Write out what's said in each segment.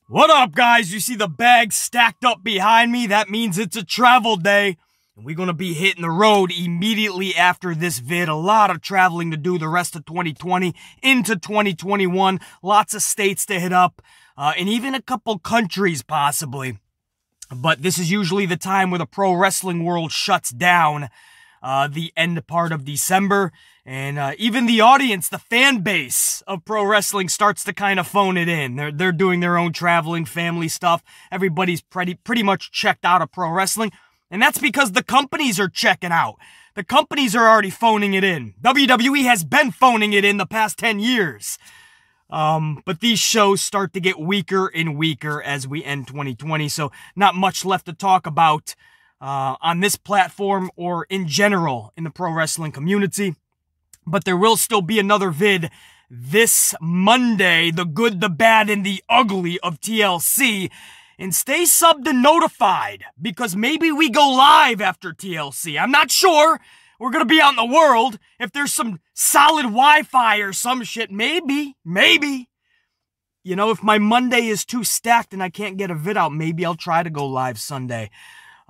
What up, guys? You see the bags stacked up behind me? That means it's a travel day. And we're going to be hitting the road immediately after this vid. A lot of traveling to do the rest of 2020 into 2021. Lots of states to hit up. And even a couple countries, possibly. But this is usually the time where the pro wrestling world shuts down. The end part of December. And even the audience, the fan base of pro wrestling starts to kind of phone it in. They're doing their own traveling, family stuff. Everybody's pretty much checked out of pro wrestling. And that's because the companies are checking out. The companies are already phoning it in. WWE has been phoning it in the past 10 years. But these shows start to get weaker and weaker as we end 2020. So not much left to talk about on this platform or in general in the pro wrestling community. But there will still be another vid this Monday, the good, the bad, and the ugly of TLC. And stay subbed and notified, because maybe we go live after TLC. I'm not sure. We're going to be out in the world. If there's some solid Wi-Fi or some shit, maybe. You know, if my Monday is too stacked and I can't get a vid out, maybe I'll try to go live Sunday.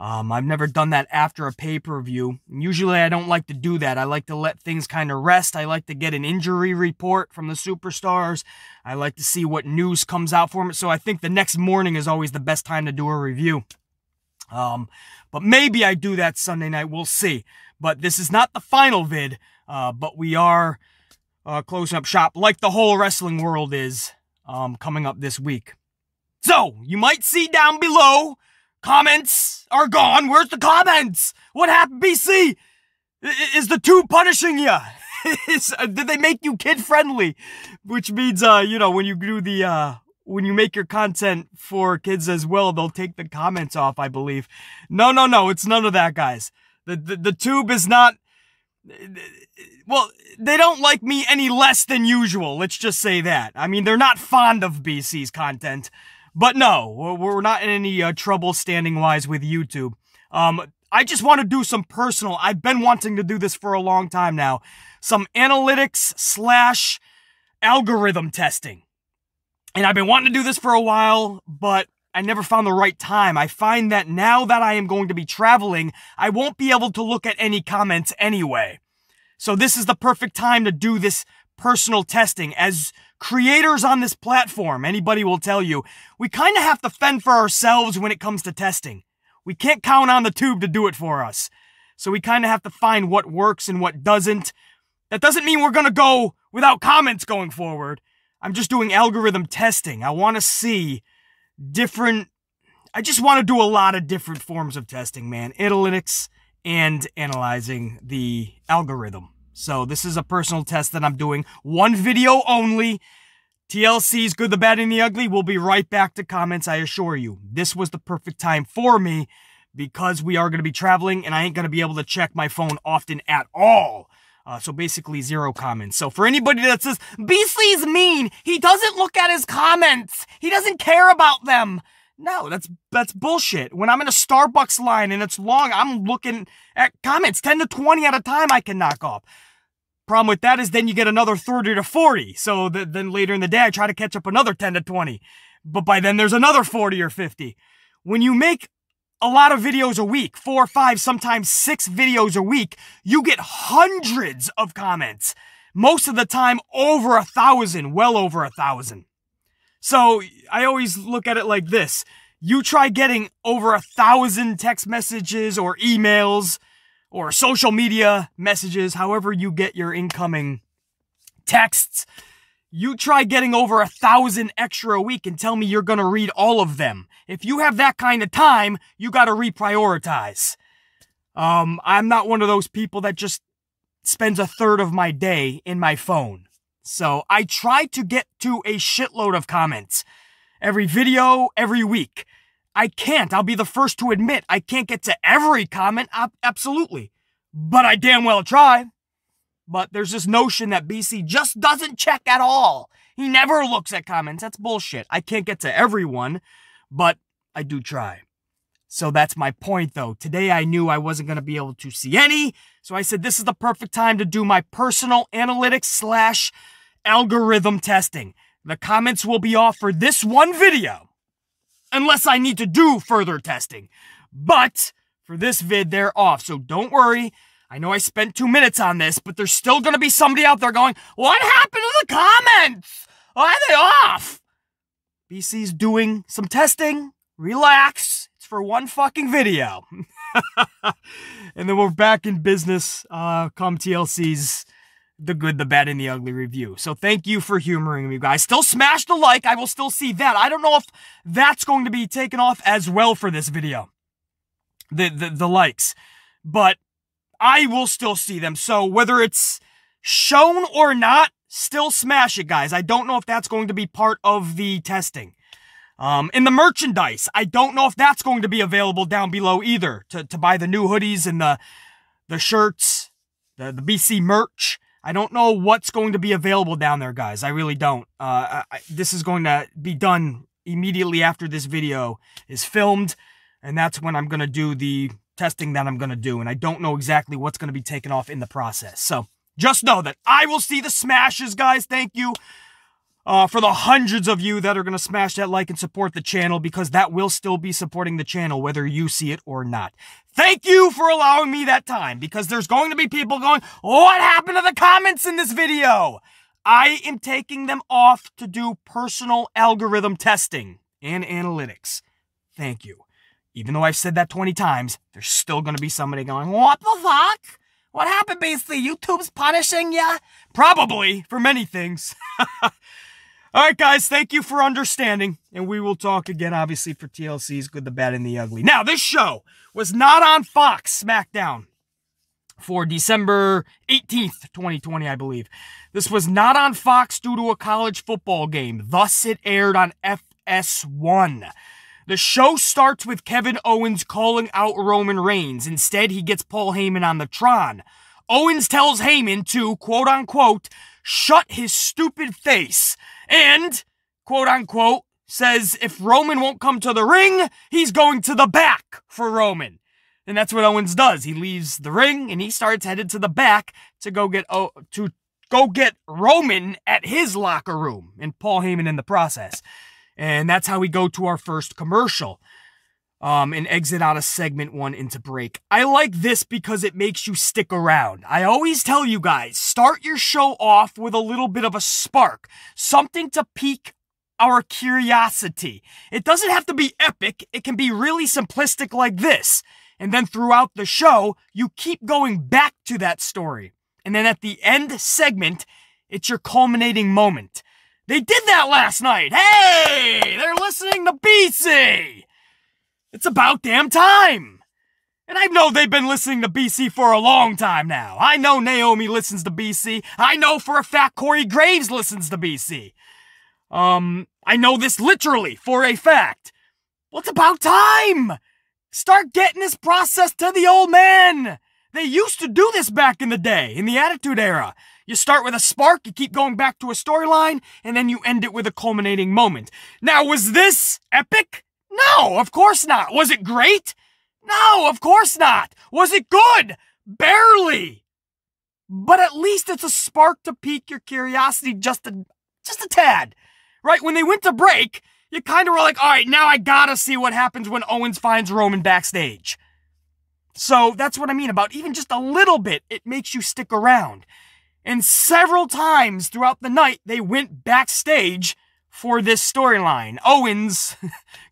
I've never done that after a pay-per-view. Usually I don't like to do that. I like to let things kind of rest. I like to get an injury report from the superstars. I like to see what news comes out for me. So I think the next morning is always the best time to do a review. But maybe I do that Sunday night. We'll see. But this is not the final vid. But we are closing up shop like the whole wrestling world is coming up this week. So you might see down below, comments are gone. Where's the comments? What happened, BC? Is the tube punishing you? Did they make you kid-friendly? Which means, you know, when you do the, when you make your content for kids as well, they'll take the comments off, I believe. No, it's none of that, guys. The tube is not, well, they don't like me any less than usual. Let's just say that. I mean, they're not fond of BC's content. But no, we're not in any trouble standing-wise with YouTube. I just want to do some personal, I've been wanting to do this for a long time now, some analytics / algorithm testing. And I've been wanting to do this for a while, but I never found the right time. I find that now that I am going to be traveling, I won't be able to look at any comments anyway. So this is the perfect time to do this personal testing. As creators on this platform, anybody will tell you, we kind of have to fend for ourselves when it comes to testing. We can't count on the tube to do it for us. So we kind of have to find what works and what doesn't. That doesn't mean we're going to go without comments going forward. I'm just doing algorithm testing. I want to see different, I just want to do a lot of different forms of testing, man. Analytics and analyzing the algorithm. So this is a personal test that I'm doing. One video only. TLC's Good, the Bad, and the Ugly. We'll be right back to comments, I assure you. This was the perfect time for me because we are going to be traveling and I ain't going to be able to check my phone often at all. So basically 0 comments. So for anybody that says, BC's mean, he doesn't look at his comments, he doesn't care about them. No, that's bullshit. When I'm in a Starbucks line and it's long, I'm looking at comments. 10 to 20 at a time I can knock off. Problem with that is then you get another 30 to 40. So then later in the day, I try to catch up another 10 to 20. But by then there's another 40 or 50. When you make a lot of videos a week, 4 or 5, sometimes 6 videos a week, you get hundreds of comments. Most of the time over 1,000, well over 1,000. So I always look at it like this. You try getting over 1,000 text messages or emails or social media messages, however you get your incoming texts. You try getting over 1,000 extra a week and tell me you're going to read all of them. If you have that kind of time, you got to reprioritize. I'm not one of those people that just spends a third of my day in my phone. So I try to get to a shitload of comments every video, every week. I can't. I'll be the first to admit I can't get to every comment. Absolutely. But I damn well try. But there's this notion that BC just doesn't check at all. He never looks at comments. That's bullshit. I can't get to everyone, but I do try. So that's my point, though. Today I knew I wasn't going to be able to see any, so I said this is the perfect time to do my personal analytics / algorithm testing. The comments will be off for this one video. unless I need to do further testing. But for this vid, they're off, so don't worry. I know I spent 2 minutes on this, but there's still gonna be somebody out there going, what happened to the comments? Why are they off? BC's doing some testing. Relax. It's for one fucking video. And then we're back in business come TLC's The Good, the Bad, and the Ugly review. So thank you for humoring me, guys. Still smash the like. I will still see that. I don't know if that's going to be taken off as well for this video. The likes. But I will still see them. So whether it's shown or not, still smash it, guys. I don't know if that's going to be part of the testing. In the merchandise, I don't know if that's going to be available down below either to buy the new hoodies and the shirts, the BC merch. I don't know what's going to be available down there, guys. I really don't. This is going to be done immediately after this video is filmed, and that's when I'm going to do the testing that I'm going to do, and I don't know exactly what's going to be taken off in the process. So just know that I will see the smashes, guys. Thank you for the hundreds of you that are going to smash that like and support the channel, because that will still be supporting the channel whether you see it or not. Thank you for allowing me that time, because there's going to be people going, what happened to the comments in this video? I am taking them off to do personal algorithm testing and analytics. Thank you. Even though I've said that 20 times, there's still going to be somebody going, what the fuck? What happened, basically? YouTube's punishing ya? Probably, for many things. Alright, guys, thank you for understanding, and we will talk again, obviously, for TLC's Good, the Bad, and the Ugly. Now, this show was not on Fox Smackdown for December 18th, 2020, I believe. This was not on Fox due to a college football game. Thus, it aired on FS1. The show starts with Kevin Owens calling out Roman Reigns. Instead, he gets Paul Heyman on the Tron. Owens tells Heyman to, quote-unquote, shut his stupid face, and, quote-unquote, says if Roman won't come to the ring, he's going to the back for Roman. And that's what Owens does. He leaves the ring, and he starts headed to the back to go get Roman at his locker room, and Paul Heyman in the process. And that's how we go to our first commercial. And exit out of segment 1 into break. I like this because it makes you stick around. I always tell you guys, start your show off with a little bit of a spark. Something to pique our curiosity. It doesn't have to be epic. It can be really simplistic like this. And then throughout the show, you keep going back to that story. And then at the end segment, it's your culminating moment. They did that last night. Hey, they're listening to BC. It's about damn time. And I know they've been listening to BC for a long time now. I know Naomi listens to BC. I know for a fact Corey Graves listens to BC. I know this literally for a fact. Well, it's about time. Start getting this process to the old man. They used to do this back in the day, in the Attitude Era. You start with a spark, you keep going back to a storyline, and then you end it with a culminating moment. Now, was this epic? No, of course not. Was it great? No, of course not. Was it good? Barely. But at least it's a spark to pique your curiosity just a tad. Right? When they went to break, you kind of were like, all right, now I gotta see what happens when Owens finds Roman backstage. So that's what I mean about even just a little bit, it makes you stick around. And several times throughout the night, they went backstage for this storyline. Owens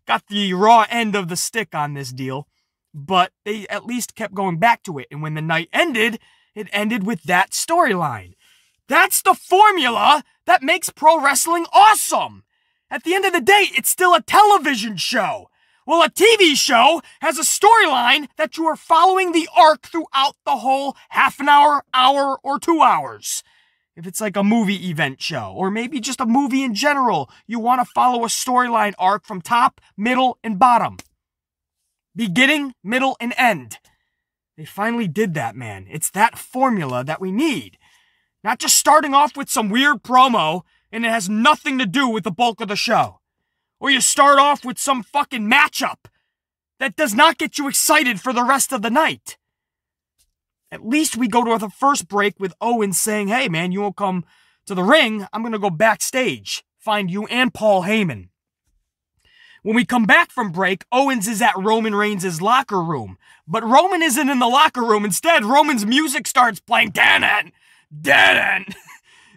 got the raw end of the stick on this deal, but they at least kept going back to it. And when the night ended, it ended with that storyline. That's the formula that makes pro wrestling awesome. At the end of the day, it's still a television show. Well, a TV show has a storyline that you are following the arc throughout the whole half an hour, hour, or 2 hours. If it's like a movie event show, or maybe just a movie in general, you want to follow a storyline arc from top, middle, and bottom. Beginning, middle, and end. They finally did that, man. It's that formula that we need. Not just starting off with some weird promo, and it has nothing to do with the bulk of the show. Or you start off with some fucking matchup that does not get you excited for the rest of the night. At least we go to the first break with Owens saying, hey man, you won't come to the ring, I'm going to go backstage, find you and Paul Heyman. When we come back from break, Owens is at Roman Reigns' locker room. But Roman isn't in the locker room. Instead, Roman's music starts playing. Dead end! Dead end!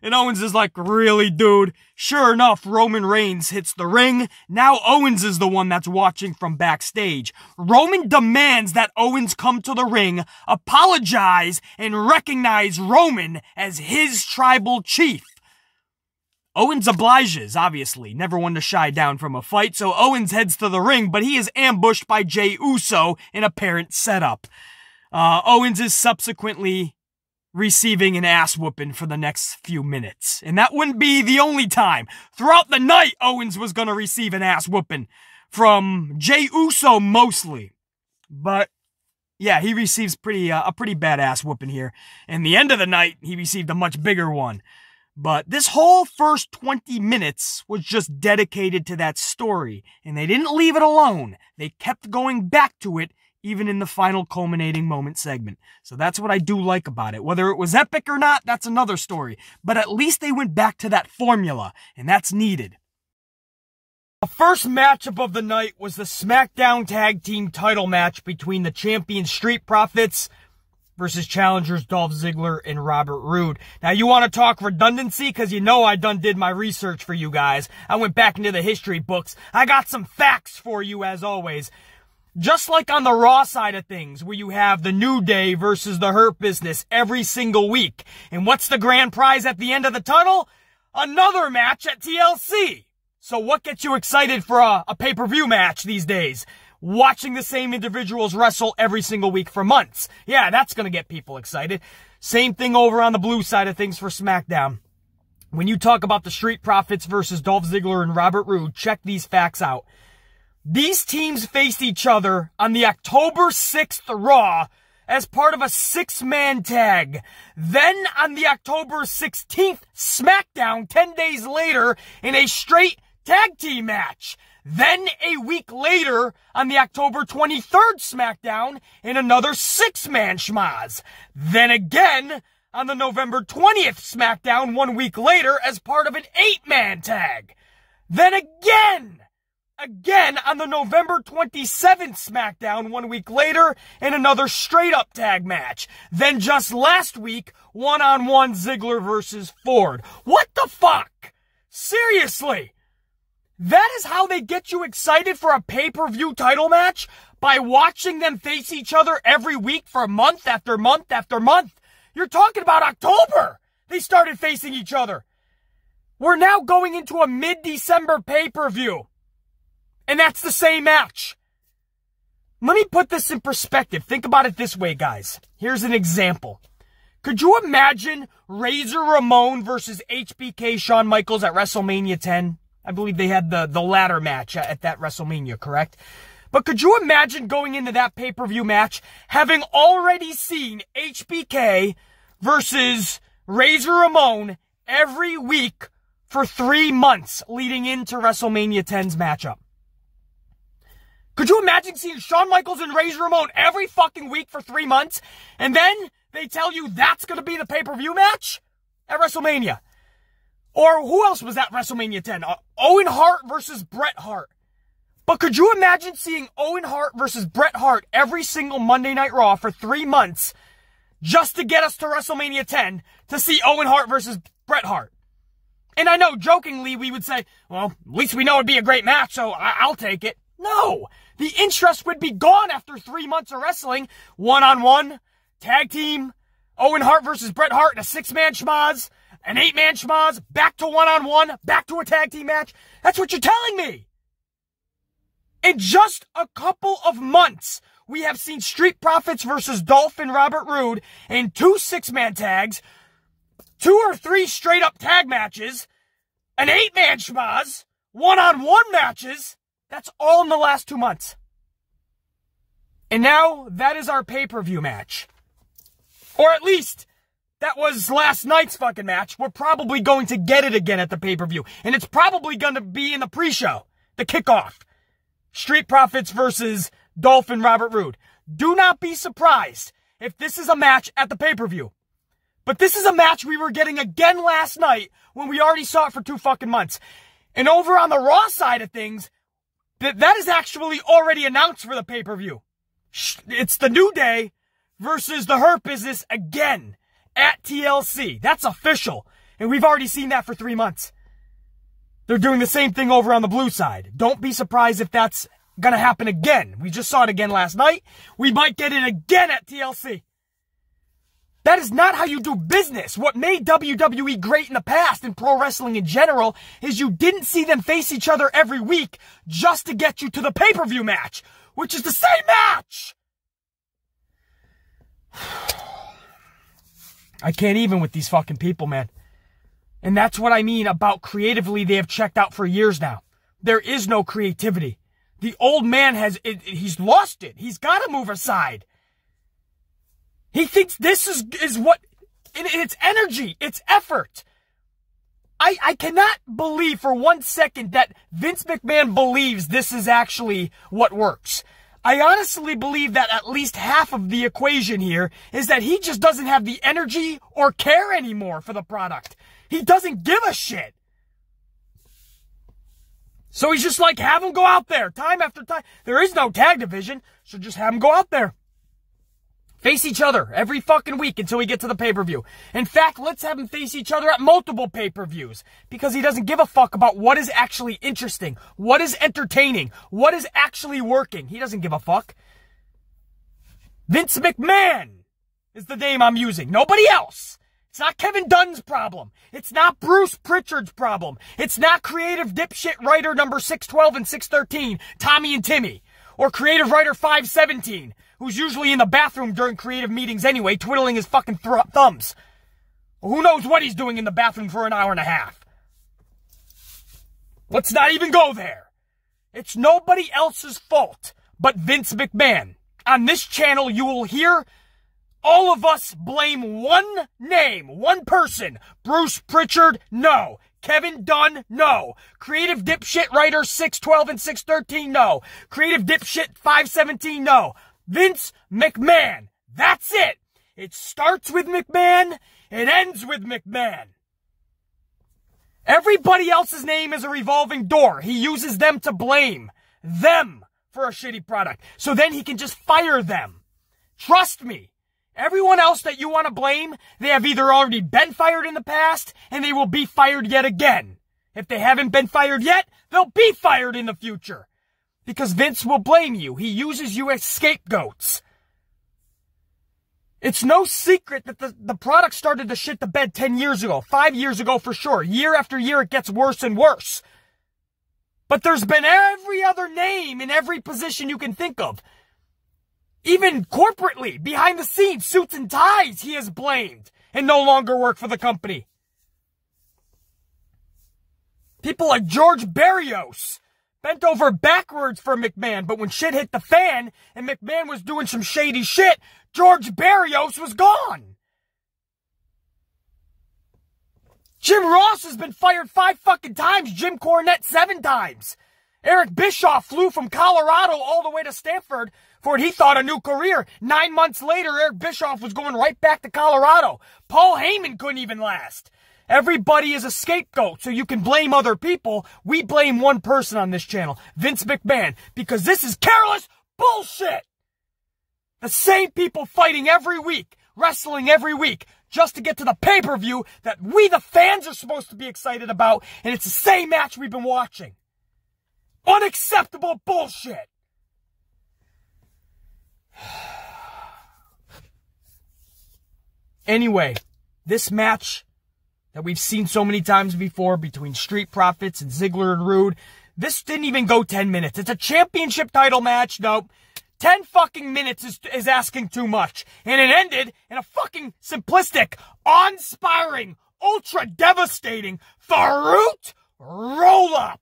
And Owens is like, really, dude? Sure enough, Roman Reigns hits the ring. Now Owens is the one that's watching from backstage. Roman demands that Owens come to the ring, apologize, and recognize Roman as his tribal chief. Owens obliges, obviously, never one to shy down from a fight, so Owens heads to the ring, but he is ambushed by Jey Uso in apparent setup. Owens is subsequently receiving an ass whooping for the next few minutes. And that wouldn't be the only time. Throughout the night, Owens was going to receive an ass whooping from Jey Uso mostly. But yeah, he receives a pretty bad ass whooping here. And the end of the night, he received a much bigger one. But this whole first 20 minutes was just dedicated to that story. And they didn't leave it alone. They kept going back to it, even in the final culminating moment segment. So that's what I do like about it. Whether it was epic or not, that's another story. But at least they went back to that formula, and that's needed. The first matchup of the night was the SmackDown Tag Team title match between the champion Street Profits versus challengers Dolph Ziggler and Robert Roode. Now, you want to talk redundancy? Because you know I done did my research for you guys. I went back into the history books. I got some facts for you, as always. Just like on the Raw side of things, where you have the New Day versus the Hurt Business every single week. And what's the grand prize at the end of the tunnel? Another match at TLC. So what gets you excited for a pay-per-view match these days? Watching the same individuals wrestle every single week for months. Yeah, that's going to get people excited. Same thing over on the blue side of things for SmackDown. When you talk about the Street Profits versus Dolph Ziggler and Robert Roode, check these facts out. These teams faced each other on the October 6th Raw as part of a 6-man tag. Then on the October 16th SmackDown 10 days later in a straight tag team match. Then a week later on the October 23rd SmackDown in another 6-man schmaz. Then again on the November 20th SmackDown 1 week later as part of an 8-man tag. Then again on the November 27th SmackDown 1 week later in another straight-up tag match. Then just last week, one-on-one Ziggler versus Ford. What the fuck? Seriously? That is how they get you excited for a pay-per-view title match? By watching them face each other every week for month after month after month? You're talking about October! They started facing each other. We're now going into a mid-December pay-per-view. And that's the same match. Let me put this in perspective. Think about it this way, guys. Here's an example. Could you imagine Razor Ramon versus HBK Shawn Michaels at WrestleMania 10? I believe they had the ladder match at that WrestleMania, correct? But could you imagine going into that pay-per-view match, having already seen HBK versus Razor Ramon every week for 3 months leading into WrestleMania 10's matchup? Could you imagine seeing Shawn Michaels and Razor Ramon every fucking week for 3 months, and then they tell you that's going to be the pay-per-view match at WrestleMania? Or who else was at WrestleMania 10? Owen Hart versus Bret Hart. But could you imagine seeing Owen Hart versus Bret Hart every single Monday Night Raw for 3 months just to get us to WrestleMania 10 to see Owen Hart versus Bret Hart? And I know, jokingly, we would say, well, at least we know it'd be a great match, so I'll take it. No! The interest would be gone after 3 months of wrestling. One-on-one, tag team, Owen Hart versus Bret Hart in a 6-man schmaz, an 8-man schmaz, back to one-on-one, back to a tag team match. That's what you're telling me! In just a couple of months, we have seen Street Profits versus Dolph and Robert Roode in 2 6-man tags, 2 or 3 straight-up tag matches, an 8-man schmaz, one-on-one matches. That's all in the last 2 months. And now, that is our pay-per-view match. Or at least, that was last night's fucking match. We're probably going to get it again at the pay-per-view. And it's probably going to be in the pre-show. The kickoff. Street Profits versus Dolph and Robert Roode. Do not be surprised if this is a match at the pay-per-view. But this is a match we were getting again last night when we already saw it for 2 fucking months. And over on the Raw side of things, That is actually already announced for the pay-per-view. It's the New Day versus the Hurt Business again at TLC. That's official. And we've already seen that for 3 months. They're doing the same thing over on the blue side. Don't be surprised if that's gonna happen again. We just saw it again last night. We might get it again at TLC. That is not how you do business. What made WWE great in the past and pro wrestling in general is you didn't see them face each other every week just to get you to the pay-per-view match, which is the same match. I can't even with these fucking people, man. And that's what I mean about creatively they have checked out for years now. There is no creativity. The old man he's lost it. He's got to move aside. He thinks this is what, it's energy, it's effort. I cannot believe for 1 second that Vince McMahon believes this is actually what works. I honestly believe that at least half of the equation here is that he just doesn't have the energy or care anymore for the product. He doesn't give a shit. So he's just like, have him go out there time after time. There is no tag division, so just have him go out there. Face each other every fucking week until we get to the pay-per-view. In fact, let's have them face each other at multiple pay-per-views because he doesn't give a fuck about what is actually interesting, what is entertaining, what is actually working. He doesn't give a fuck. Vince McMahon is the name I'm using. Nobody else. It's not Kevin Dunn's problem. It's not Bruce Pritchard's problem. It's not creative dipshit writer number 612 and 613, Tommy and Timmy, or creative writer 517, who's usually in the bathroom during creative meetings anyway, twiddling his fucking thumbs. Well, who knows what he's doing in the bathroom for an hour and a half. Let's not even go there. It's nobody else's fault but Vince McMahon. On this channel, you will hear all of us blame one name, one person. Bruce Pritchard, no. Kevin Dunn, no. Creative dipshit writer 612 and 613, no. Creative dipshit 517, no. Vince McMahon. That's it. It starts with McMahon. It ends with McMahon. Everybody else's name is a revolving door. He uses them to blame them for a shitty product. So then he can just fire them. Trust me. Everyone else that you want to blame, they have either already been fired in the past and they will be fired yet again. If they haven't been fired yet, they'll be fired in the future. Because Vince will blame you. He uses you as scapegoats. It's no secret that the product started to shit the bed 10 years ago, 5 years ago for sure. Year after year, it gets worse and worse. But there's been every other name in every position you can think of. Even corporately, behind the scenes, suits and ties, he is blamed and no longer work for the company. People like George Barrios bent over backwards for McMahon, but when shit hit the fan and McMahon was doing some shady shit, George Barrios was gone. Jim Ross has been fired 5 fucking times, Jim Cornette 7 times. Eric Bischoff flew from Colorado all the way to Stanford for what he thought a new career. 9 months later, Eric Bischoff was going right back to Colorado. Paul Heyman couldn't even last. Everybody is a scapegoat, so you can blame other people. We blame one person on this channel, Vince McMahon, because this is careless bullshit. The same people fighting every week, wrestling every week, just to get to the pay-per-view that we, the fans, are supposed to be excited about, and it's the same match we've been watching. Unacceptable bullshit. Anyway, this match that we've seen so many times before between Street Profits and Ziggler and Rude, this didn't even go 10 minutes. It's a championship title match. Nope. 10 fucking minutes is asking too much. And it ended in a fucking simplistic, awe-inspiring, ultra-devastating Faroot roll-up.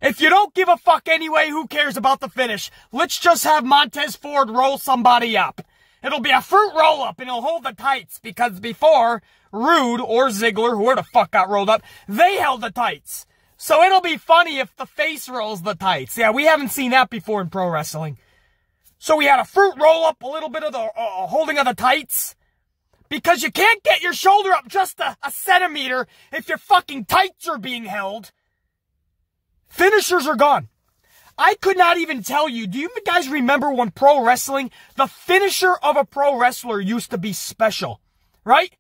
If you don't give a fuck anyway, who cares about the finish? Let's just have Montez Ford roll somebody up. It'll be a fruit roll-up and he'll hold the tights because before, Rude or Ziggler, whoever the fuck got rolled up, they held the tights. So it'll be funny if the face rolls the tights. Yeah, we haven't seen that before in pro wrestling. So we had a fruit roll-up, a little bit of the holding of the tights. Because you can't get your shoulder up just a centimeter if your fucking tights are being held. Finishers are gone. I could not even tell you. Do you guys remember when pro wrestling, the finisher of a pro wrestler used to be special, right?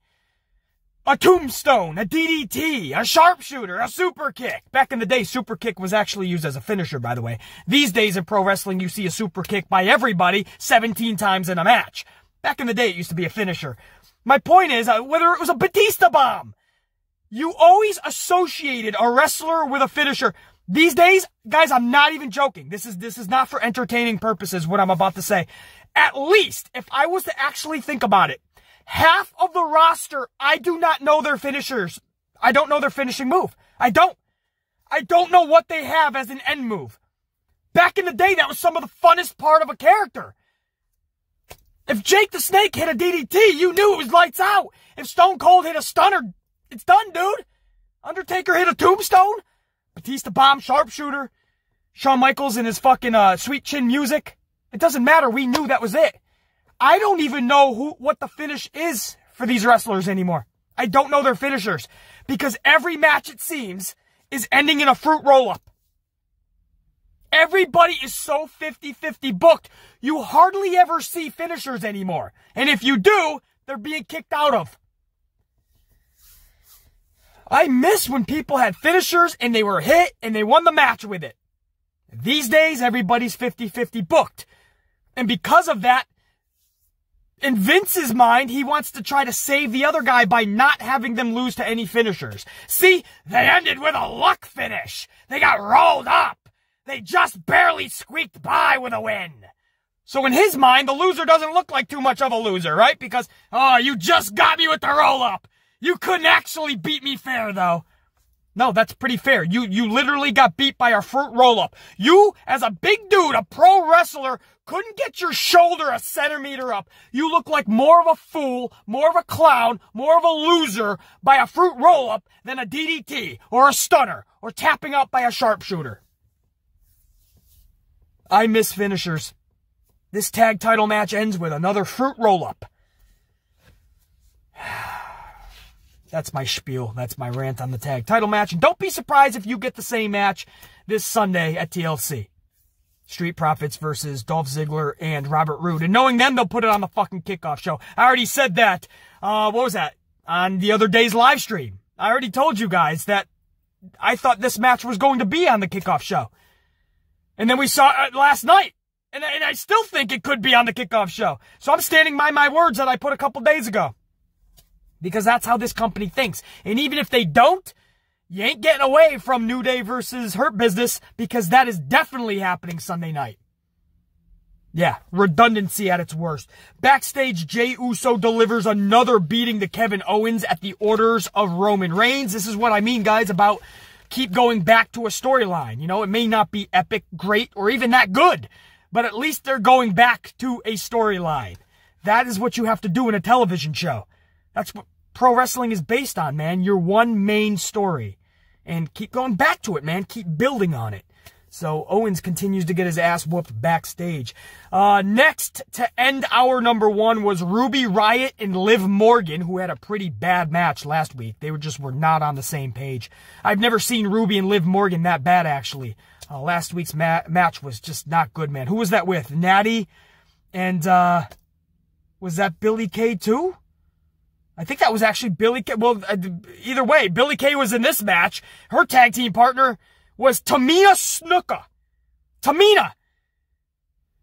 A tombstone, a DDT, a sharpshooter, a super kick. Back in the day, super kick was actually used as a finisher, by the way. These days in pro wrestling, you see a super kick by everybody 17 times in a match. Back in the day, it used to be a finisher. My point is, whether it was a Batista bomb, you always associated a wrestler with a finisher. These days, guys, I'm not even joking. This is not for entertaining purposes, what I'm about to say. At least, if I was to actually think about it, half of the roster, I do not know their finishers. I don't know their finishing move. I don't know what they have as an end move. Back in the day, that was some of the funnest part of a character. If Jake the Snake hit a DDT, you knew it was lights out. If Stone Cold hit a stunner, it's done, dude. Undertaker hit a tombstone. Batista bomb, sharpshooter. Shawn Michaels and his fucking sweet chin music. It doesn't matter. We knew that was it. I don't even know what the finish is for these wrestlers anymore. I don't know their finishers. Because every match, it seems, is ending in a fruit roll-up. Everybody is so 50-50 booked, you hardly ever see finishers anymore. And if you do, they're being kicked out of. I miss when people had finishers and they were hit and they won the match with it. These days, everybody's 50-50 booked. And because of that, in Vince's mind, he wants to try to save the other guy by not having them lose to any finishers. See, they ended with a luck finish. They got rolled up. They just barely squeaked by with a win. So in his mind, the loser doesn't look like too much of a loser, right? Because, oh, you just got me with the roll-up. You couldn't actually beat me fair, though. No, that's pretty fair. You literally got beat by a fruit roll-up. You, as a big dude, a pro wrestler, couldn't get your shoulder a centimeter up. You look like more of a fool, more of a clown, more of a loser by a fruit roll-up than a DDT or a stunner or tapping out by a sharpshooter. I miss finishers. This tag title match ends with another fruit roll-up. That's my spiel. That's my rant on the tag title match. And don't be surprised if you get the same match this Sunday at TLC. Street Profits versus Dolph Ziggler and Robert Roode. And knowing them, they'll put it on the fucking kickoff show. I already said that. What was that? On the other day's live stream. I already told you guys that I thought this match was going to be on the kickoff show. And then we saw it last night. And I still think it could be on the kickoff show. So I'm standing by my words that I put a couple days ago. Because that's how this company thinks. And even if they don't, you ain't getting away from New Day versus Hurt Business, because that is definitely happening Sunday night. Yeah, redundancy at its worst. Backstage, Jey Uso delivers another beating to Kevin Owens at the orders of Roman Reigns. This is what I mean, guys, about keep going back to a storyline. You know, it may not be epic, great, or even that good, but at least they're going back to a storyline. That is what you have to do in a television show. That's what pro wrestling is based on, man. Your one main story. And keep going back to it, man. Keep building on it. So Owens continues to get his ass whooped backstage. Next, to end our number one, was Ruby Riot and Liv Morgan, who had a pretty bad match last week. They were not on the same page. I've never seen Ruby and Liv Morgan that bad, actually. Last week's match was just not good, man. Who was that with? Natty and, was that Billie Kay too? I think that was actually Billie Kay. Well, either way, Billie Kay was in this match. Her tag team partner was Tamina Snuka. Tamina.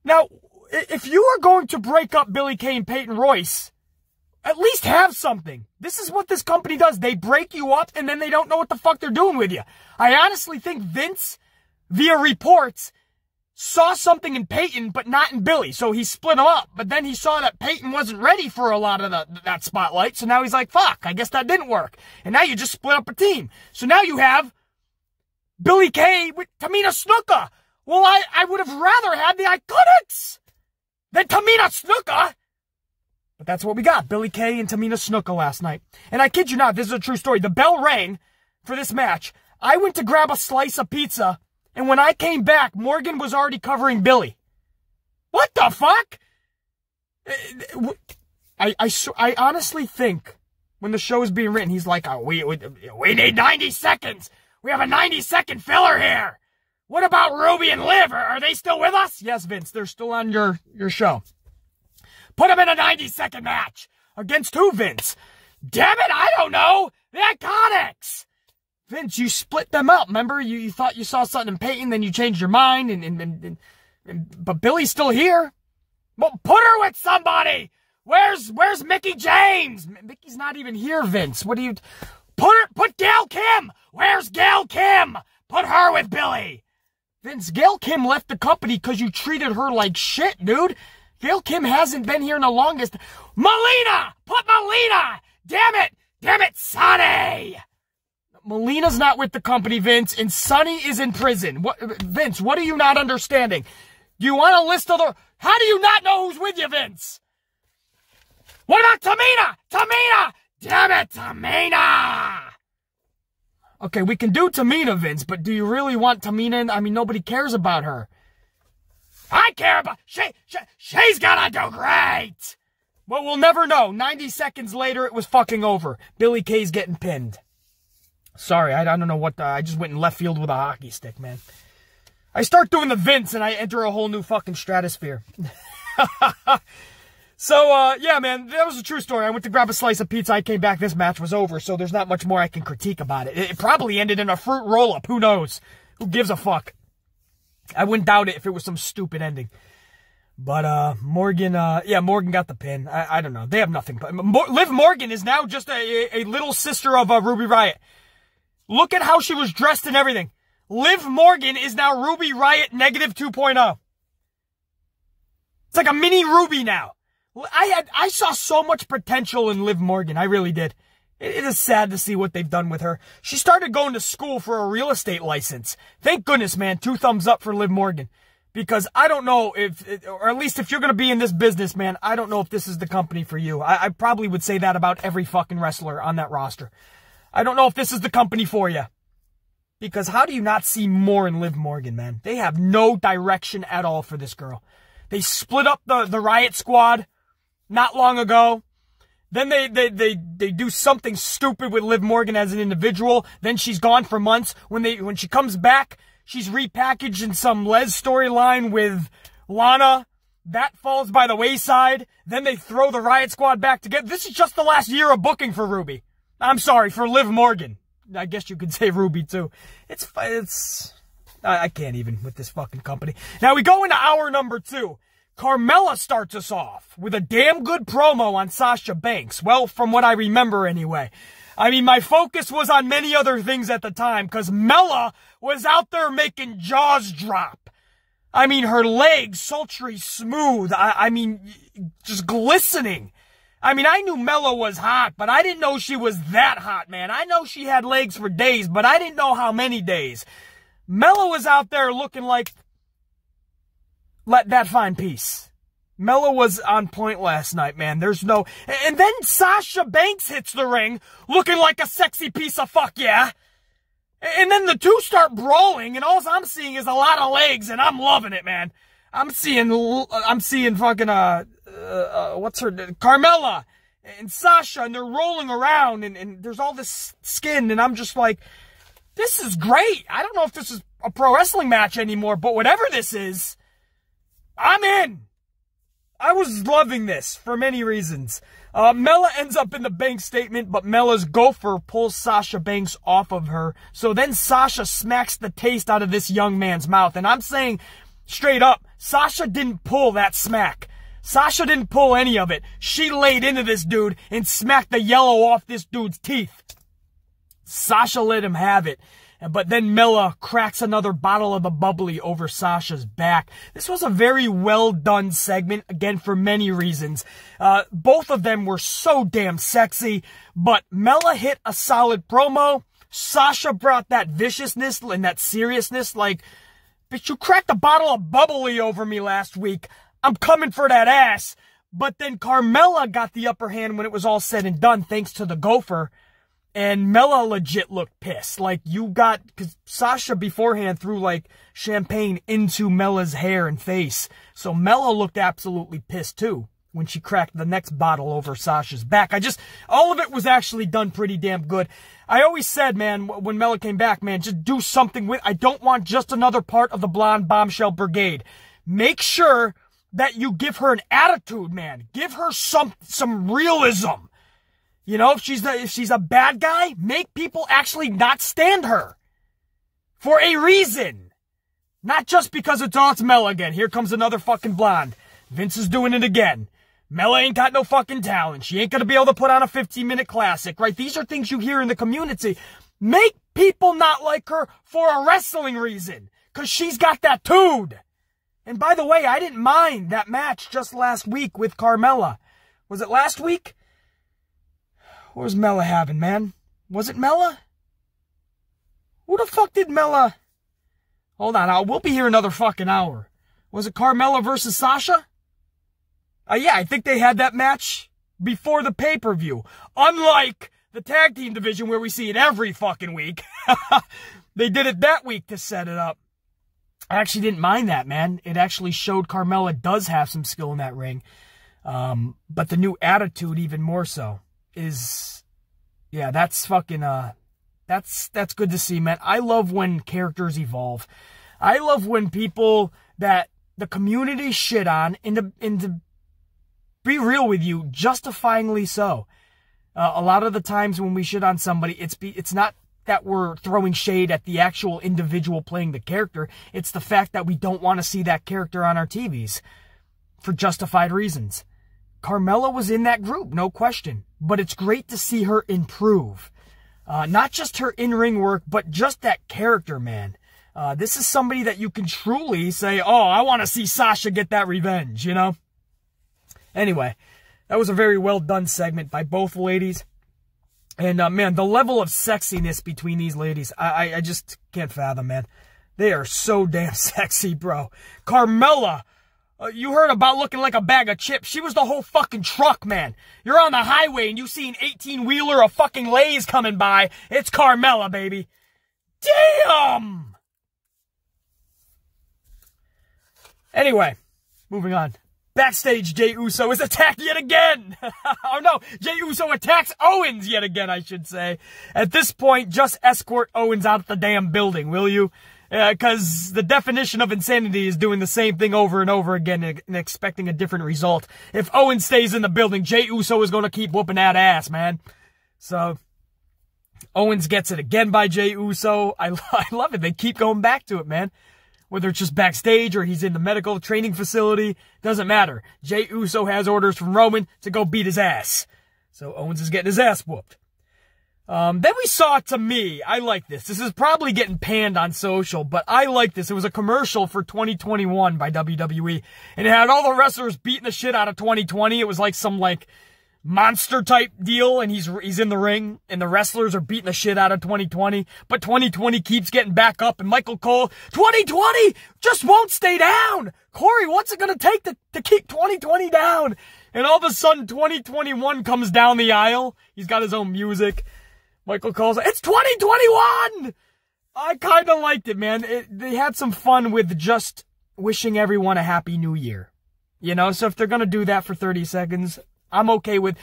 Now, if you are going to break up Billie Kay and Peyton Royce, at least have something. This is what this company does. They break you up and then they don't know what the fuck they're doing with you. I honestly think Vince, via reports, saw something in Peyton, but not in Billie. So he split them up. But then he saw that Peyton wasn't ready for a lot of that spotlight. So now he's like, fuck, I guess that didn't work. And now you just split up a team. So now you have Billie Kay with Tamina Snuka. Well, I would have rather had the Iconics than Tamina Snuka. But that's what we got. Billie Kay and Tamina Snuka last night. And I kid you not, this is a true story. The bell rang for this match. I went to grab a slice of pizza. And when I came back, Morgan was already covering Billie. What the fuck? I honestly think when the show is being written, he's like, oh, we need 90 seconds. We have a 90-second filler here. What about Ruby and Liv? Are they still with us? Yes, Vince, they're still on your show. Put them in a 90-second match. Against who, Vince? Damn it, I don't know. The Iconics. Vince, you split them up, remember? You thought you saw something in Peyton, then you changed your mind, but Billy's still here. Well, put her with somebody. Where's Mickie James? Mickey's not even here, Vince. What do you... Put Gail Kim. Where's Gail Kim? Put her with Billy. Vince, Gail Kim left the company because you treated her like shit, dude. Gail Kim hasn't been here in the longest. Melina! Put Melina! Damn it, Sonny! Melina's not with the company, Vince, and Sonny is in prison. Vince, what are you not understanding? Do you want a list of the... How do you not know who's with you, Vince? What about Tamina? Tamina! Damn it, Tamina! Okay, we can do Tamina, Vince, but do you really want Tamina? I mean, nobody cares about her. I care about... She's gonna do great! Well, we'll never know. 90 seconds later, it was fucking over. Billy Kay's getting pinned. Sorry, I don't know what... I just went in left field with a hockey stick, man. I start doing the Vince, and I enter a whole new fucking stratosphere. So, yeah, man, that was a true story. I went to grab a slice of pizza. I came back. This match was over, so there's not much more I can critique about it. It probably ended in a fruit roll-up. Who knows? Who gives a fuck? I wouldn't doubt it if it was some stupid ending. But, Morgan, yeah, Morgan got the pin. I don't know. They have nothing. But Liv Morgan is now just a little sister of Ruby Riot. Look at how she was dressed and everything. Liv Morgan is now Ruby Riot negative 2.0. It's like a mini Ruby now. I saw so much potential in Liv Morgan. I really did. It is sad to see what they've done with her. She started going to school for a real estate license. Thank goodness, man. 2 thumbs up for Liv Morgan. Because I don't know if, or at least if you're going to be in this business, man, I don't know if this is the company for you. I probably would say that about every fucking wrestler on that roster. I don't know if this is the company for you. Because how do you not see more in Liv Morgan, man? They have no direction at all for this girl. They split up the Riot Squad not long ago. Then they do something stupid with Liv Morgan as an individual. Then she's gone for months. When she comes back, she's repackaged in some Les storyline with Lana. That falls by the wayside. Then they throw the Riot Squad back together. This is just the last year of booking for Ruby. I'm sorry, for Liv Morgan. I guess you could say Ruby too. I can't even with this fucking company. Now we go into hour number 2. Carmella starts us off with a damn good promo on Sasha Banks. Well, from what I remember anyway. I mean, my focus was on many other things at the time because Mella was out there making jaws drop. I mean, her legs, sultry smooth. I mean, just glistening. I mean, I knew Mella was hot, but I didn't know she was that hot, man. I know she had legs for days, but I didn't know how many days. Mella was out there looking like... Let that find peace. Mella was on point last night, man. There's no... And then Sasha Banks hits the ring looking like a sexy piece of fuck, yeah? And then the two start brawling, and all I'm seeing is a lot of legs, and I'm loving it, man. I'm seeing fucking, what's her... Carmella and Sasha, and they're rolling around, and there's all this skin, and I'm just like, this is great. I don't know if this is a pro wrestling match anymore, but whatever this is... I'm in! I was loving this for many reasons. Mella ends up in the Banks statement, but Mella's gopher pulls Sasha Banks off of her. So then Sasha smacks the taste out of this young man's mouth. And I'm saying straight up, Sasha didn't pull that smack. Sasha didn't pull any of it. She laid into this dude and smacked the yellow off this dude's teeth. Sasha let him have it. But then Mella cracks another bottle of the bubbly over Sasha's back. This was a very well done segment, again, for many reasons. Both of them were so damn sexy, but Mella hit a solid promo. Sasha brought that viciousness and that seriousness, like, bitch, you cracked a bottle of bubbly over me last week. I'm coming for that ass. But then Carmella got the upper hand when it was all said and done, thanks to the gopher. And Mella legit looked pissed. Like, because Sasha beforehand threw, like, champagne into Mella's hair and face. So Mella looked absolutely pissed, too. when she cracked the next bottle over Sasha's back. All of it was actually done pretty damn good. I always said, man, when Mella came back, man, just do something with, I don't want just another part of the Blonde Bombshell Brigade. Make sure that you give her an attitude, man. Give her some realism. You know, if she's a bad guy, make people actually not stand her. For a reason. Not just because it's Mella again. Here comes another fucking blonde. Vince is doing it again. Mella ain't got no fucking talent. She ain't gonna be able to put on a 15-minute classic, right? These are things you hear in the community. Make people not like her for a wrestling reason. Because she's got that tood. And by the way, I didn't mind that match just last week with Carmella. Was it last week? What was Mella having, man? Was it Mella? Who the fuck did Mella? Hold on, we'll be here another fucking hour. Was it Carmella versus Sasha? Yeah, I think they had that match before the pay-per-view. Unlike the tag team division where we see it every fucking week. They did it that week to set it up. I actually didn't mind that, man. It actually showed Carmella does have some skill in that ring. But the new attitude even more so is, yeah, that's fucking, that's good to see, man. I love when characters evolve. I love when people that the community shit on, and to be real with you, justifyingly so. A lot of the times when we shit on somebody, it's not that we're throwing shade at the actual individual playing the character. It's the fact that we don't want to see that character on our TVs for justified reasons. Carmella was in that group, no question. But it's great to see her improve. Not just her in-ring work, but just that character, man. This is somebody that you can truly say, oh, I want to see Sasha get that revenge, you know? Anyway, that was a very well done segment by both ladies. And, man, the level of sexiness between these ladies, I just can't fathom, man. They are so damn sexy, bro. Carmella, you heard about looking like a bag of chips. She was the whole fucking truck, man. You're on the highway and you see an 18-wheeler of fucking Lay's coming by. It's Carmella, baby. Damn! Anyway, moving on. Backstage, Jey Uso is attacked yet again. Oh no, Jey Uso attacks Owens yet again, I should say. At this point, just escort Owens out of the damn building, will you? Because the definition of insanity is doing the same thing over and over again and expecting a different result. If Owens stays in the building, Jey Uso is going to keep whooping that ass, man. So, Owens gets it again by Jey Uso. I love it. They keep going back to it, man. Whether it's just backstage or he's in the medical training facility, doesn't matter. Jey Uso has orders from Roman to go beat his ass. So Owens is getting his ass whooped. Then we saw, to me, I like this. This is probably getting panned on social, but I like this. It was a commercial for 2021 by WWE, and it had all the wrestlers beating the shit out of 2020. It was like some, monster type deal, and he's in the ring, and the wrestlers are beating the shit out of 2020, but 2020 keeps getting back up, and Michael Cole, 2020 just won't stay down. Corey, what's it gonna take to keep 2020 down? And all of a sudden, 2021 comes down the aisle. He's got his own music. Michael Cole's like, it's 2021! I kind of liked it, man. They had some fun with just wishing everyone a happy new year. You know, so if they're gonna do that for 30 seconds, I'm okay with...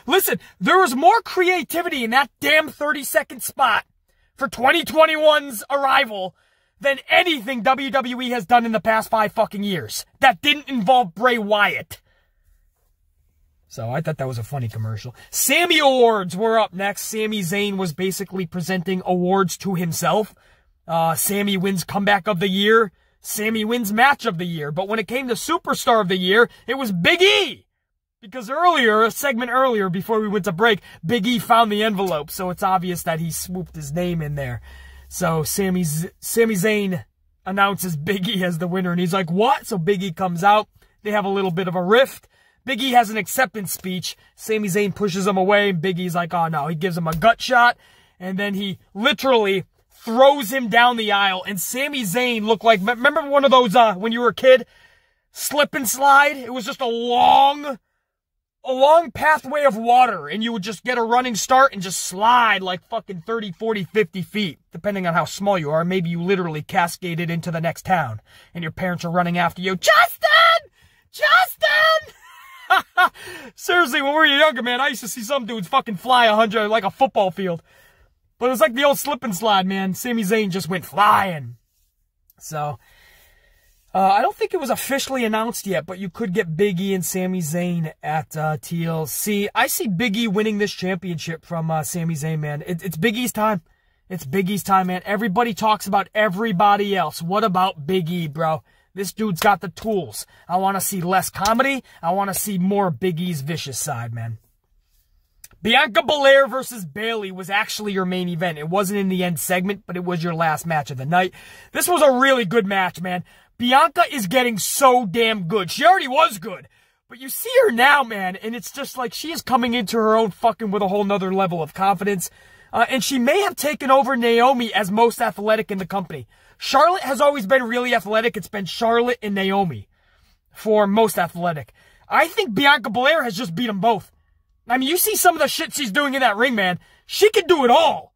Listen, there was more creativity in that damn 30-second spot for 2021's arrival than anything WWE has done in the past 5 fucking years. That didn't involve Bray Wyatt. So I thought that was a funny commercial. Sami Awards were up next. Sami Zayn was basically presenting awards to himself. Sami wins Comeback of the Year. Sami wins Match of the Year. But when it came to Superstar of the Year, it was Biggie. Because a segment earlier, before we went to break, Big E found the envelope, so it's obvious that he swooped his name in there. So Sami Zayn announces Big E as the winner, and he's like, what? So Big E comes out. They have a little bit of a rift. Big E has an acceptance speech. Sami Zayn pushes him away, and Big E's like, oh no. He gives him a gut shot, and then he literally throws him down the aisle, and Sami Zayn looked like, remember one of those, when you were a kid? Slip and slide? It was just a long pathway of water, and you would just get a running start and just slide like fucking 30, 40, 50 feet, depending on how small you are. Maybe you literally cascaded into the next town, and your parents are running after you. Justin! Justin! Seriously, when we were younger, man, I used to see some dudes fucking fly 100 like a football field. But it was like the old slip and slide, man. Sami Zayn just went flying. So, I don't think it was officially announced yet, but you could get Biggie and Sami Zayn at TLC. I see Biggie winning this championship from Sami Zayn, man. It's Biggie's time. It's Biggie's time, man. Everybody talks about everybody else. What about Biggie, bro? This dude's got the tools. I want to see less comedy. I want to see more Biggie's vicious side, man. Bianca Belair versus Bayley was actually your main event. It wasn't in the end segment, but it was your last match of the night. This was a really good match, man. Bianca is getting so damn good. She already was good. But you see her now, man, and it's just like she is coming into her own fucking with a whole nother level of confidence. And she may have taken over Naomi as most athletic in the company. Charlotte has always been really athletic. It's been Charlotte and Naomi for most athletic. I think Bianca Belair has just beat them both. I mean, you see some of the shit she's doing in that ring, man. She can do it all.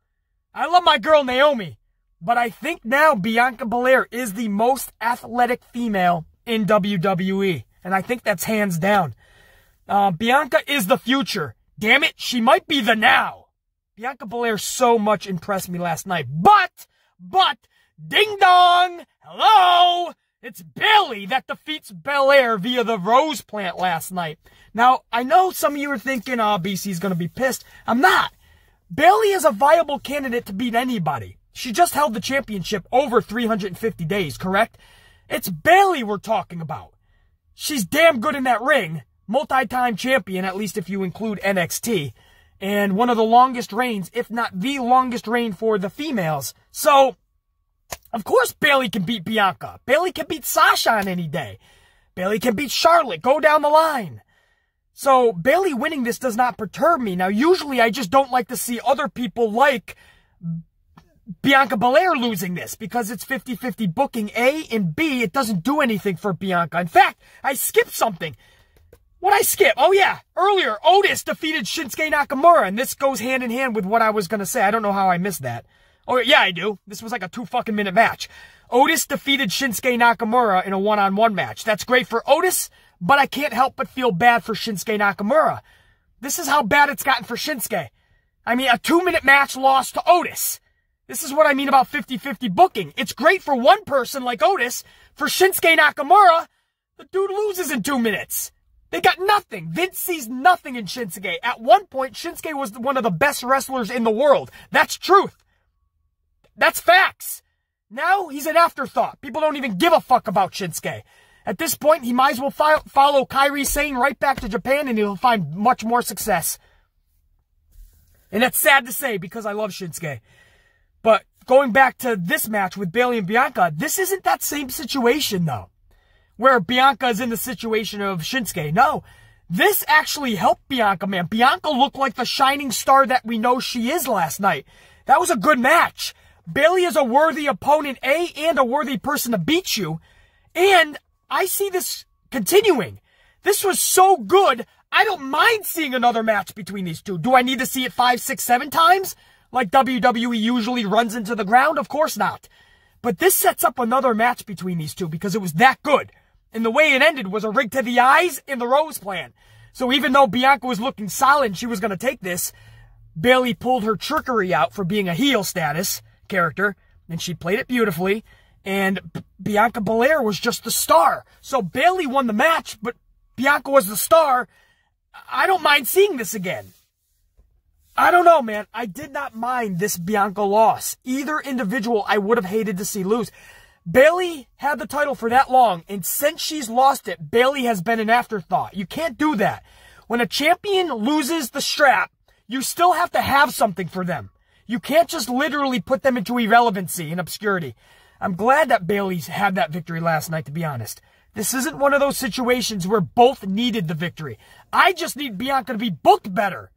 I love my girl Naomi. But I think now Bianca Belair is the most athletic female in WWE. And I think that's hands down. Bianca is the future. Damn it, she might be the now. Bianca Belair so much impressed me last night. But, ding dong, hello, it's Bayley that defeats Belair via the Rose Plant last night. Now, I know some of you are thinking, oh, BC's going to be pissed. I'm not. Bayley is a viable candidate to beat anybody. She just held the championship over 350 days, correct? It's Bayley we're talking about. She's damn good in that ring. Multi-time champion, at least if you include NXT. And one of the longest reigns, if not the longest reign for the females. So, of course Bayley can beat Bianca. Bayley can beat Sasha on any day. Bayley can beat Charlotte. Go down the line. So, Bayley winning this does not perturb me. Now, usually I just don't like to see other people like Bianca Belair losing this because it's 50-50 booking, A, and B, it doesn't do anything for Bianca. In fact, I skipped something. What'd I skip? Oh, yeah. Earlier, Otis defeated Shinsuke Nakamura, and this goes hand in hand with what I was going to say. I don't know how I missed that. Oh, yeah, I do. This was like a 2-fucking-minute match. Otis defeated Shinsuke Nakamura in a one-on-one match. That's great for Otis, but I can't help but feel bad for Shinsuke Nakamura. This is how bad it's gotten for Shinsuke. I mean, a 2-minute match loss to Otis. This is what I mean about 50-50 booking. It's great for one person like Otis. For Shinsuke Nakamura, the dude loses in 2 minutes. They got nothing. Vince sees nothing in Shinsuke. At one point, Shinsuke was one of the best wrestlers in the world. That's truth. That's facts. Now, he's an afterthought. People don't even give a fuck about Shinsuke. At this point, he might as well follow Kairi Sane right back to Japan, and he'll find much more success. And that's sad to say, because I love Shinsuke. But going back to this match with Bayley and Bianca, this isn't that same situation, though, where Bianca is in the situation of Shinsuke. No, this actually helped Bianca, man. Bianca looked like the shining star that we know she is last night. That was a good match. Bayley is a worthy opponent, A, and a worthy person to beat you. And I see this continuing. This was so good, I don't mind seeing another match between these two. Do I need to see it 5, 6, 7 times? Like WWE usually runs into the ground? Of course not. But this sets up another match between these two because it was that good. And the way it ended was a rig to the eyes in the Rose Plan. So even though Bianca was looking solid and she was going to take this, Bayley pulled her trickery out for being a heel status character, and she played it beautifully. And Bianca Belair was just the star. So Bayley won the match, but Bianca was the star. I don't mind seeing this again. I don't know, man. I did not mind this Bianca loss. Either individual I would have hated to see lose. Bayley had the title for that long, and since she's lost it, Bayley has been an afterthought. You can't do that. When a champion loses the strap, you still have to have something for them. You can't just literally put them into irrelevancy and obscurity. I'm glad that Bayley had that victory last night, to be honest. This isn't one of those situations where both needed the victory. I just need Bianca to be booked better.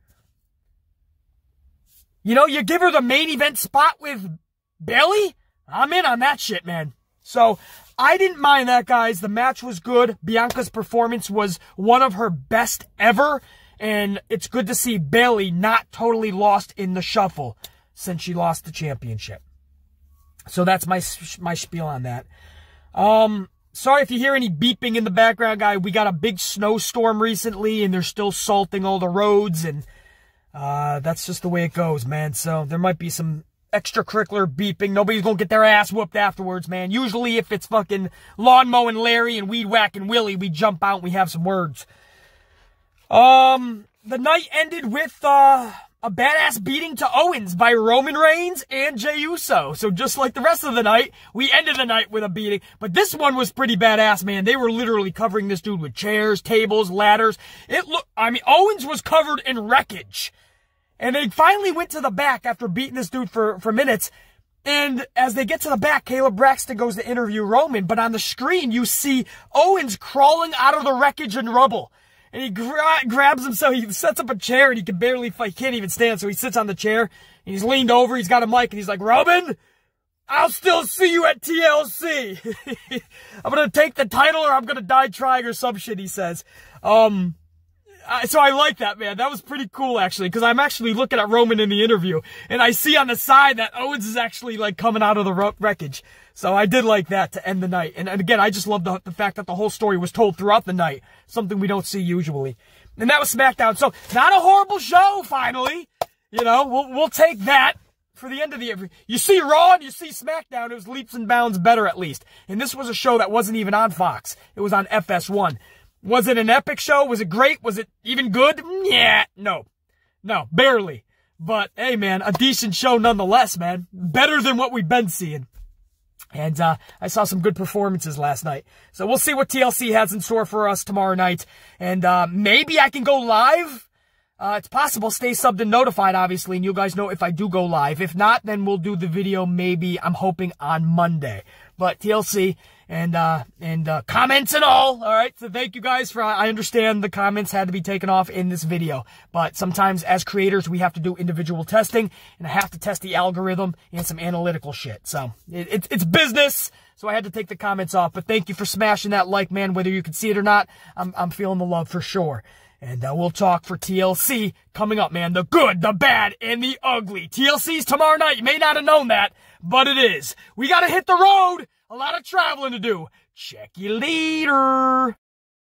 You know, you give her the main event spot with Bayley, I'm in on that shit, man. So, I didn't mind that, guys. The match was good. Bianca's performance was one of her best ever. And it's good to see Bayley not totally lost in the shuffle since she lost the championship. So that's my spiel on that. sorry if you hear any beeping in the background, guy. We got a big snowstorm recently, and they're still salting all the roads, and that's just the way it goes, man. So there might be some extracurricular beeping. Nobody's gonna get their ass whooped afterwards, man. Usually if it's fucking lawn mowing Larry and weed whacking Willie, we jump out and we have some words. The night ended with a badass beating to Owens by Roman Reigns and Jey Uso. So just like the rest of the night, we ended the night with a beating. But this one was pretty badass, man. They were literally covering this dude with chairs, tables, ladders. Owens was covered in wreckage. And they finally went to the back after beating this dude for minutes. And as they get to the back, Caleb Braxton goes to interview Roman. But on the screen, you see Owens crawling out of the wreckage and rubble. And he grabs himself, he sets up a chair, and he can barely fight, can't even stand, so he sits on the chair, and he's leaned over, he's got a mic, and he's like, Roman, I'll still see you at TLC. I'm gonna take the title, or I'm gonna die trying, or some shit, he says. So I like that, man. That was pretty cool, actually, because I'm actually looking at Roman in the interview, and I see on the side that Owens is actually, like, coming out of the wreckage. So I did like that to end the night. And again, I just love the fact that the whole story was told throughout the night, something we don't see usually. And that was SmackDown. So not a horrible show, finally. You know, we'll take that for the end of the... You see Raw and you see SmackDown, it was leaps and bounds better, at least. And this was a show that wasn't even on Fox. It was on FS1. Was it an epic show? Was it great? Was it even good? Yeah, no, barely. But, hey, man, a decent show nonetheless, man. Better than what we've been seeing. And I saw some good performances last night. So we'll see what TLC has in store for us tomorrow night. And maybe I can go live. It's possible. Stay subbed and notified, obviously, and you guys know if I do go live. If not, then we'll do the video maybe, I'm hoping, on Monday. But TLC and comments and all right? So thank you guys for, I understand the comments had to be taken off in this video. But sometimes as creators, we have to do individual testing, and I have to test the algorithm and some analytical shit. So it's business. So I had to take the comments off. But thank you for smashing that like, man, whether you can see it or not. I'm feeling the love for sure. And we'll talk for TLC coming up, man. The good, the bad, and the ugly. TLC's tomorrow night. You may not have known that, but it is. We got to hit the road. A lot of traveling to do. Check you later.